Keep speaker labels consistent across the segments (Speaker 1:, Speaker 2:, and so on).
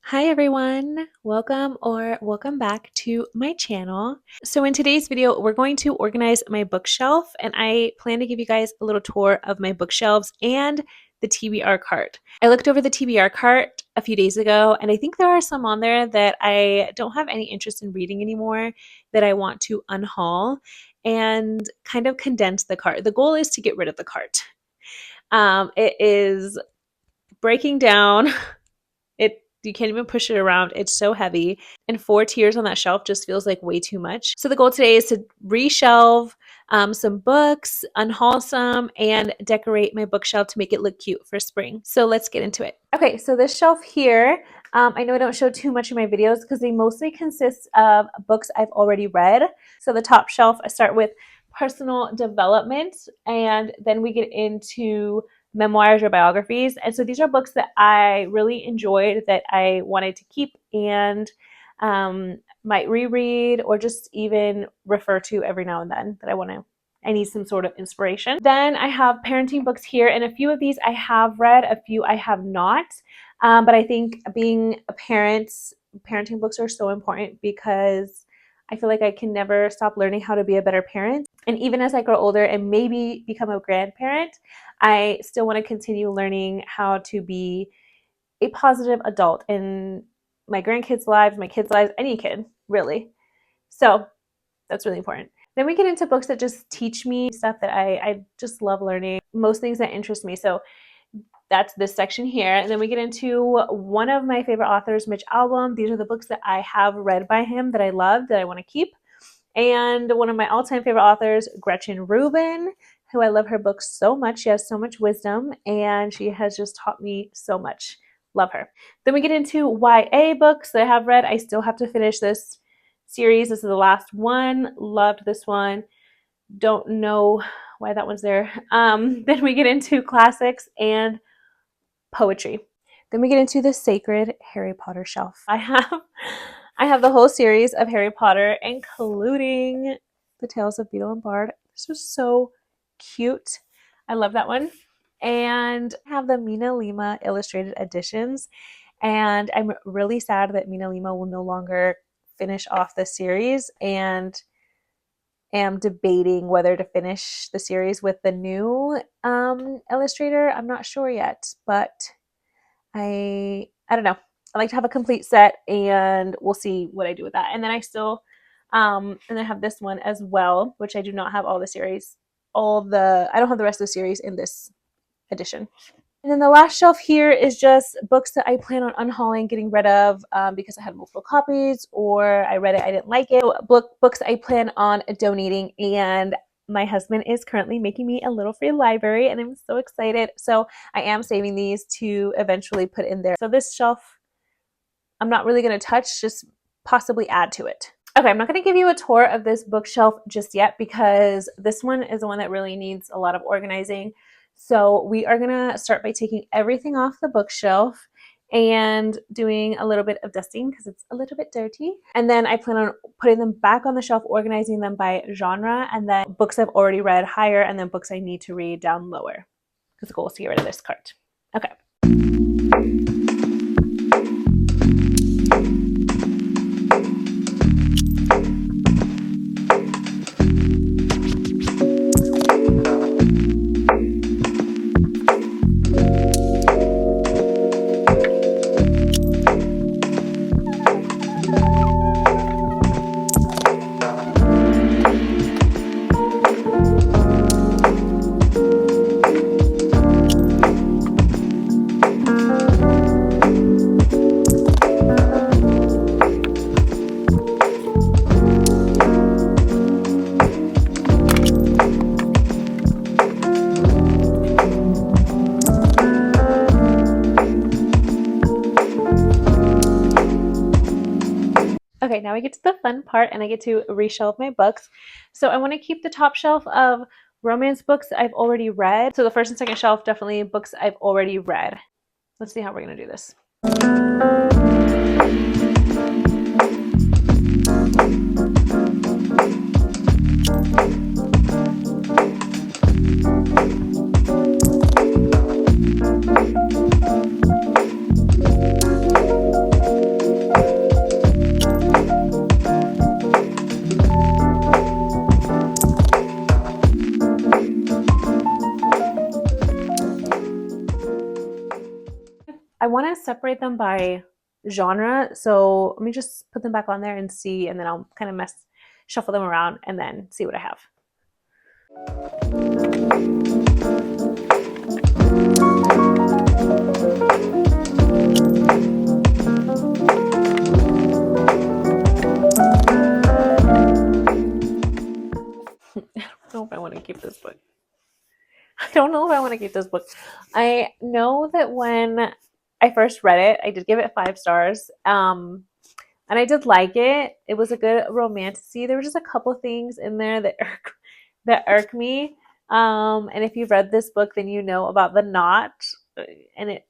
Speaker 1: Hi everyone, welcome back to my channel. So in today's video, we're going to organize my bookshelf, and I plan to give you guys a little tour of my bookshelves and the TBR cart. I looked over the TBR cart a few days ago, and I think there are some on there that I don't have any interest in reading anymore that I want to unhaul and kind of condense the cart. The goal is to get rid of the cart. It is breaking down. You can't even push it around. It's so heavy. And 4 tiers on that shelf just feels like way too much. So the goal today is to reshelve some books, unhaul some, and decorate my bookshelf to make it look cute for spring. So let's get into it. Okay, so this shelf here, I know I don't show too much in my videos because they mostly consist of books I've already read. So the top shelf, I start with personal development, and then we get into memoirs or biographies. And so these are books that I really enjoyed that I wanted to keep and might reread or just even refer to every now and then that I need some sort of inspiration. Then I have parenting books here, and a few of these I have read, a few I have not. But I think being a parent, parenting books are so important because I feel like I can never stop learning how to be a better parent. And even as I grow older and maybe become a grandparent, I still want to continue learning how to be a positive adult in my grandkids' lives, my kids' lives, any kid, really. So that's really important. Then we get into books that just teach me stuff that I just love learning, most things that interest me. So that's this section here. And then we get into one of my favorite authors, Mitch Albom. These are the books that I have read by him that I love, that I want to keep. And one of my all-time favorite authors, Gretchen Rubin, who I love her books so much. She has so much wisdom, and she has just taught me so much. Love her. Then we get into YA books that I have read. I still have to finish this series. This is the last one. Loved this one. Don't know why that one's there. Then we get into classics and poetry. Then we get into the sacred Harry Potter shelf. I have the whole series of Harry Potter, including the Tales of Beedle and Bard. This was so cute. I love that one. And I have the Mina Lima illustrated editions. And I'm really sad that Mina Lima will no longer finish off the series, and am debating whether to finish the series with the new illustrator. I'm not sure yet, but I don't know. I like to have a complete set, and we'll see what I do with that. And then I still and I have this one as well, which I do not have all the series. I don't have the rest of the series in this edition. And then the last shelf here is just books that I plan on unhauling, getting rid of because I had multiple copies, or I read it, I didn't like it. Books I plan on donating, and my husband is currently making me a little free library, and I'm so excited. So I am saving these to eventually put in there. So this shelf, I'm not really going to touch, just possibly add to it. Okay, I'm not going to give you a tour of this bookshelf just yet because this one is the one that really needs a lot of organizing. So we are going to start by taking everything off the bookshelf and doing a little bit of dusting because it's a little bit dirty. And then I plan on putting them back on the shelf, organizing them by genre, and then books I've already read higher, and then books I need to read down lower because the goal is to get rid of this cart. Okay. Okay, now we get to the fun part and I get to reshelve my books. So I want to keep the top shelf of romance books I've already read. So the first and second shelf, definitely books I've already read. Let's see how we're going to do this. I want to separate them by genre. So let me just put them back on there and see, and then I'll kind of shuffle them around and then see what I have. I don't know if I want to keep this book. I don't know if I want to keep this book. I know that when I first read it, I did give it 5 stars. And I did like it. It was a good romantasy. There were just a couple things in there that irk me. And if you've read this book, then you know about the knot, and it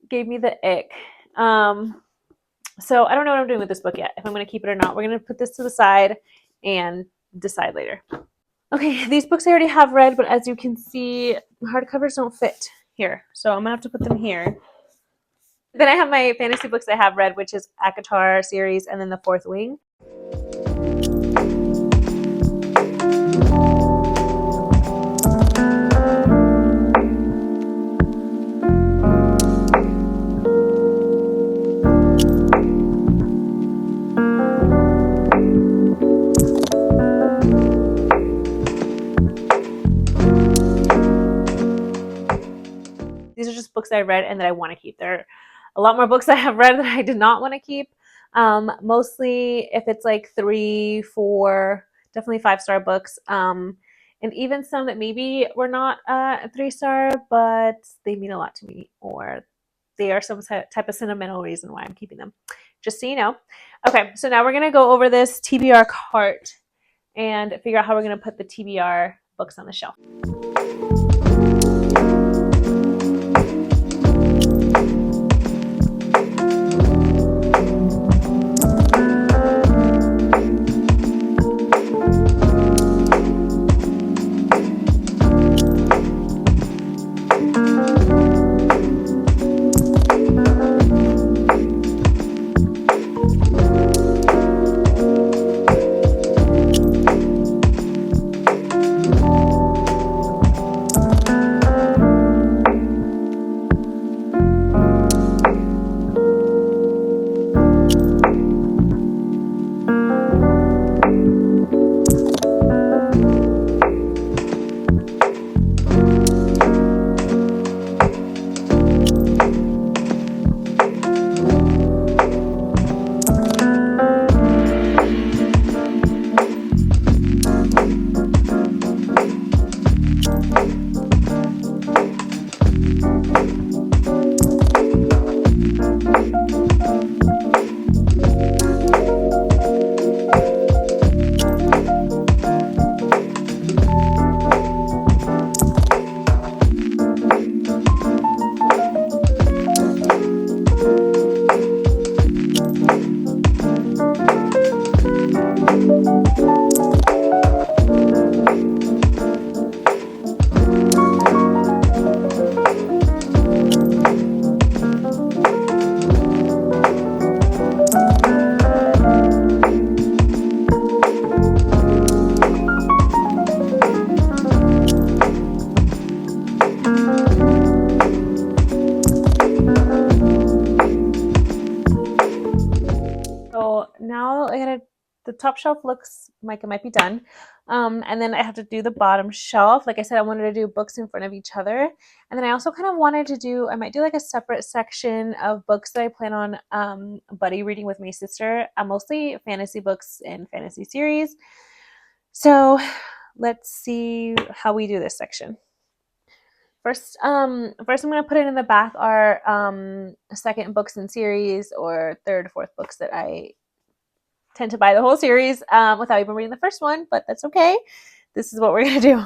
Speaker 1: gave me the ick. So I don't know what I'm doing with this book yet, if I'm going to keep it or not. We're going to put this to the side and decide later. Okay, these books I already have read, but as you can see, hardcovers don't fit here. So I'm going to have to put them here. Then I have my fantasy books I have read, which is ACOTAR series and then The Fourth Wing. These are just books I read and that I want to keep. There are a lot more books I have read that I did not want to keep. Mostly if it's like 3, 4, definitely 5-star books. And even some that maybe were not a 3-star, but they mean a lot to me, or they are some type of sentimental reason why I'm keeping them. Just so you know. Okay, so now we're going to go over this TBR cart and figure out how we're going to put the TBR books on the shelf. Now the top shelf looks like it might be done. And then I have to do the bottom shelf. Like I said, I wanted to do books in front of each other. And then I also kind of wanted to I might do like a separate section of books that I plan on buddy reading with my sister. Mostly fantasy books and fantasy series. So let's see how we do this section. First I'm going to put it in the back are second books in series or third, fourth books that I tend to buy the whole series without even reading the first one, but that's okay. This is what we're going to do.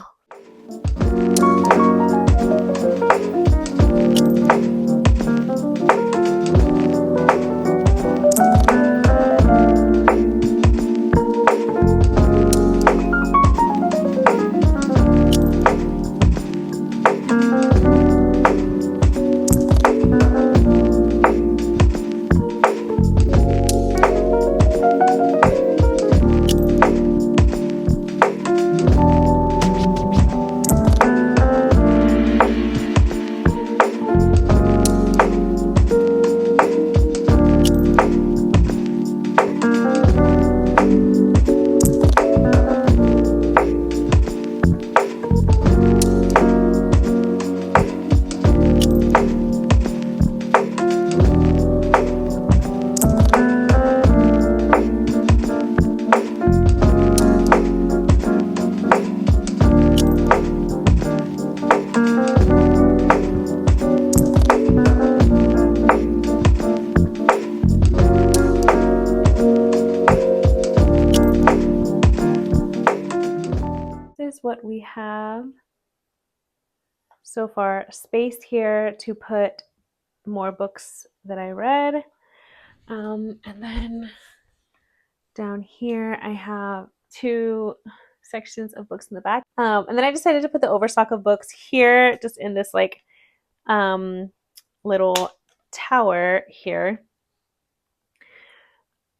Speaker 1: This is what we have so far. Space here to put more books that I read. And then down here I have 2 sections of books in the back. And then I decided to put the overstock of books here, just in this like little tower here.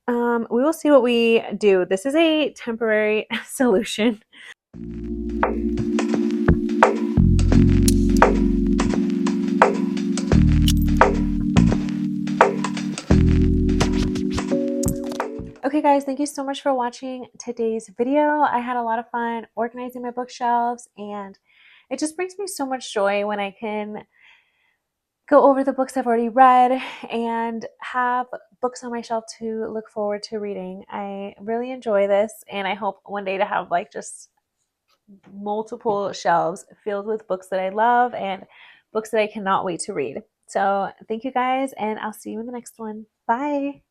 Speaker 1: We will see what we do. This is a temporary solution. Okay guys, thank you so much for watching today's video. I had a lot of fun organizing my bookshelves, and it just brings me so much joy when I can go over the books I've already read and have books on my shelf to look forward to reading. I really enjoy this, and I hope one day to have like just multiple shelves filled with books that I love and books that I cannot wait to read. So thank you guys, and I'll see you in the next one. Bye.